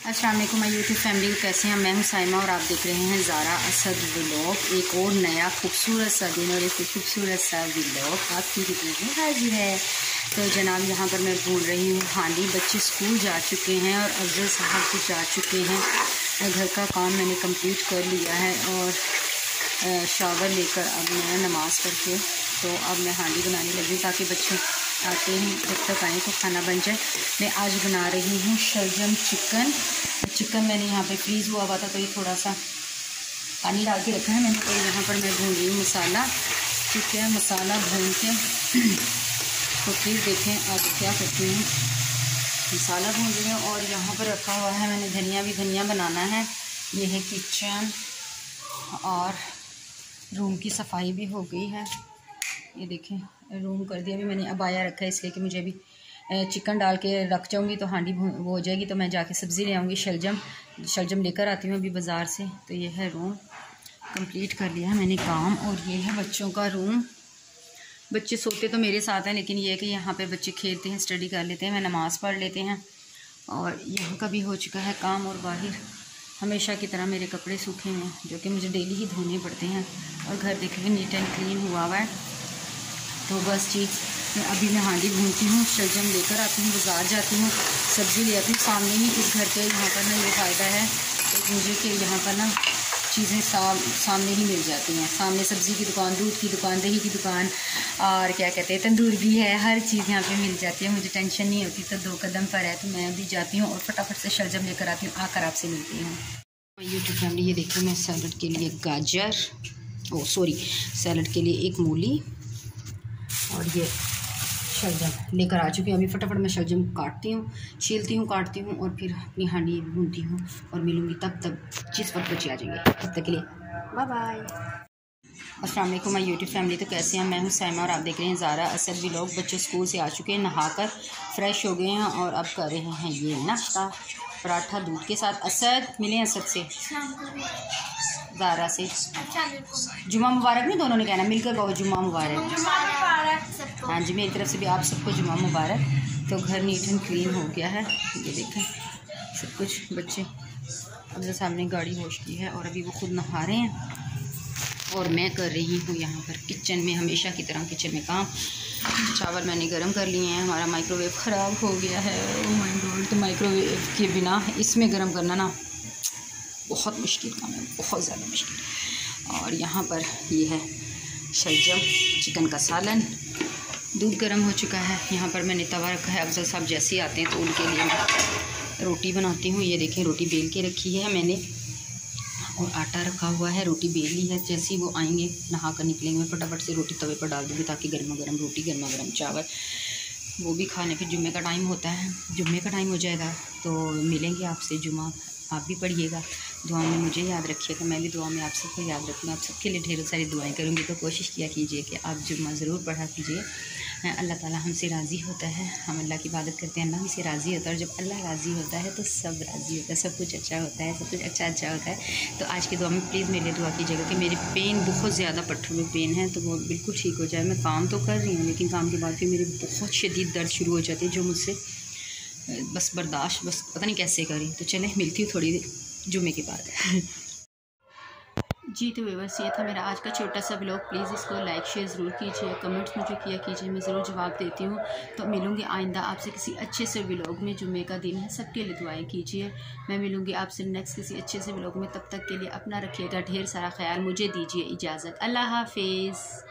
अस्सलाम वालेकुम my YouTube family, कैसे हैं? मैं हूं साइमा और आप देख रहे हैं ज़ारा असद व्लॉग। एक और नया खूबसूरत सा दिन और एक खूबसूरत सा व्लॉग आपकी खिदमत में हाजिर है। तो जनाब यहाँ पर मैं भून रही हूँ हांडी। बच्चे स्कूल जा चुके हैं और अफजल साहब भी जा चुके हैं। घर का काम मैंने कंप्लीट कर लिया है और शावर लेकर अब मैं नमाज़ करके तो अब मैं हांडी बनाने लगी ताकि बच्चे आते हैं जब तक आए तो खाना बन जाए। मैं आज बना रही हूँ शलजम चिकन मैंने यहाँ पे फ्रीज़ हुआ था तो ये थोड़ा सा पानी डाल के रखा है मैंने। तो यहाँ पर मैं भून रही हूँ मसाला। ठीक है, मसाला भून के तो फिर देखें आज क्या करती हूँ। मसाला भून रही हूँ और यहाँ पर रखा हुआ है मैंने धनिया बनाना है। ये है किचन और रूम की सफाई भी हो गई है। ये देखें रूम कर दिया। अभी मैंने अबाया रखा है इसलिए कि मुझे अभी चिकन डाल के रख जाऊंगी तो हांडी वो हो जाएगी। तो मैं जाके सब्ज़ी ले आऊँगी। शलजम लेकर आती हूँ अभी बाज़ार से। तो ये है रूम, कंप्लीट कर लिया है मैंने काम। और ये है बच्चों का रूम। बच्चे सोते तो मेरे साथ हैं लेकिन ये है कि यहाँ पे बच्चे खेलते हैं, स्टडी कर लेते हैं, मैं नमाज़ पढ़ लेते हैं। और यहाँ का भी हो चुका है काम। और बाहर हमेशा की तरह मेरे कपड़े सूखे हैं जो कि मुझे डेली ही धोने पड़ते हैं। और घर देखेंगे नीट एंड क्लीन हुआ है। तो बस जी अभी मैं हांडी भूनती हूँ, शलजम लेकर आती हूँ, बाज़ार जाती हूँ, सब्ज़ी ले आती हूँ। सामने ही इस घर के यहाँ पर ना ये फ़ायदा है तो मुझे कि यहाँ पर ना चीज़ें सामने ही मिल जाती हैं। सामने सब्ज़ी की दुकान, दूध की दुकान, दही की दुकान और क्या कहते हैं तंदूर भी है। हर चीज़ यहाँ पे मिल जाती है, मुझे टेंशन नहीं होती। तो 2 कदम पर है तो मैं भी जाती हूँ और फटाफट से शलजम लेकर आती हूँ। आकर आपसे मिलती हूँ। यूट्यूब फैमिली ये देखिए मैं सैलड के लिए सैलड के लिए एक मूली और ये शलजम लेकर आ चुकी हूँ। अभी फटाफट मैं शलजम काटती हूँ, छीलती हूँ, काटती हूँ और फिर अपनी हांडी भूनती हूँ और मिलूँगी तब जिस वक्त बच्चे आ जाएंगे। तब तक के लिए बाय बाय। अस्सलाम वालेकुम माय यूट्यूब फैमिली, तो कैसे हैं? मैं हूँ साइमा और आप देख रहे हैं ज़ारा असद व्लॉग। बच्चे स्कूल से आ चुके हैं, नहाकर फ्रेश हो गए हैं और अब कर रहे हैं ये नाश्ता, पराठा दूध के साथ। असद मिले हैं असद से, ज़ारा से। जुम्मा मुबारक नहीं, दोनों ने कहना मिलकर कहो जुम्मा मुबारक। हाँ जी, मेरी तरफ से भी आप सबको जुम्मा मुबारक। तो घर नीट एंड क्लीन हो गया है। ये देखें सब कुछ। बच्चे अब जो सामने गाड़ी वॉश की है और अभी वो खुद नहा रहे हैं और मैं कर रही हूँ यहाँ पर किचन में हमेशा की तरह किचन में काम। चावल मैंने गर्म कर लिए हैं। हमारा माइक्रोवेव ख़राब हो गया है। ओह माय गॉड, तो माइक्रोवेव के बिना इसमें गर्म करना ना बहुत मुश्किल काम है, बहुत ज़्यादा मुश्किल। और यहाँ पर ये है शलजम चिकन का सालन। दूध गर्म हो चुका है। यहाँ पर मैंने तवा रखा है। अफजल साहब जैसे ही आते हैं तो उनके लिए मैं रोटी बनाती हूँ। ये देखें रोटी बेल के रखी है मैंने और आटा रखा हुआ है। रोटी बेली है। जैसे ही वो आएंगे नहा कर निकलेंगे मैं फटाफट से रोटी तवे पर डाल दूँगी ताकि गर्मा गर्म रोटी, गर्मा गर्म चावल वो भी खाने। फिर जुम्मे का टाइम होता है, जुम्मे का टाइम हो जाएगा तो मिलेंगे आपसे। जुम्मा आप भी पढ़िएगा, दुआ में मुझे याद रखिएगा, मैं भी दुआ में आप सबको याद रखूँगा। आप सबके लिए ढेरों सारी दुआएं करूँगी। तो कोशिश किया कीजिए कि आप जुम्मा ज़रूर पढ़ा कीजिए। अल्लाह ताला हमसे राज़ी होता है, हम अल्लाह की इबादत करते हैं, अल्लाह हमसे राज़ी होता है। और जब अल्लाह राज़ी होता है तो सब राज़ी होता है, सब कुछ अच्छा होता है, सब कुछ अच्छा होता है। तो आज की दुआ में प्लीज़ मेरे लिए दुआ कीजिएगा कि मेरे पेन बहुत ज़्यादा पट्टों में पेन है तो वो बिल्कुल ठीक हो जाए। मैं काम तो कर रही हूँ लेकिन काम के बाद फिर मेरे बहुत शदीद दर्द शुरू हो जाती है जो मुझसे बस बर्दाश्त पता नहीं कैसे करी। तो चले मिलती हूँ थोड़ी देर जुम्मे के बाद। जी तो व्यूअर्स ये था मेरा आज का छोटा सा व्लॉग। प्लीज़ इसको लाइक शेयर ज़रूर कीजिए, कमेंट्स मुझे किया कीजिए, मैं ज़रूर जवाब देती हूँ। तो मिलूँगी आइंदा आपसे किसी अच्छे से व्लॉग में। जुम्मे का दिन है, सबके लिए दुआएं कीजिए। मैं मिलूँगी आपसे नेक्स्ट किसी अच्छे से व्लॉग में। तब तक के लिए अपना रखिएगा ढेर सारा ख्याल। मुझे दीजिए इजाज़त। अल्लाह हाफिज़।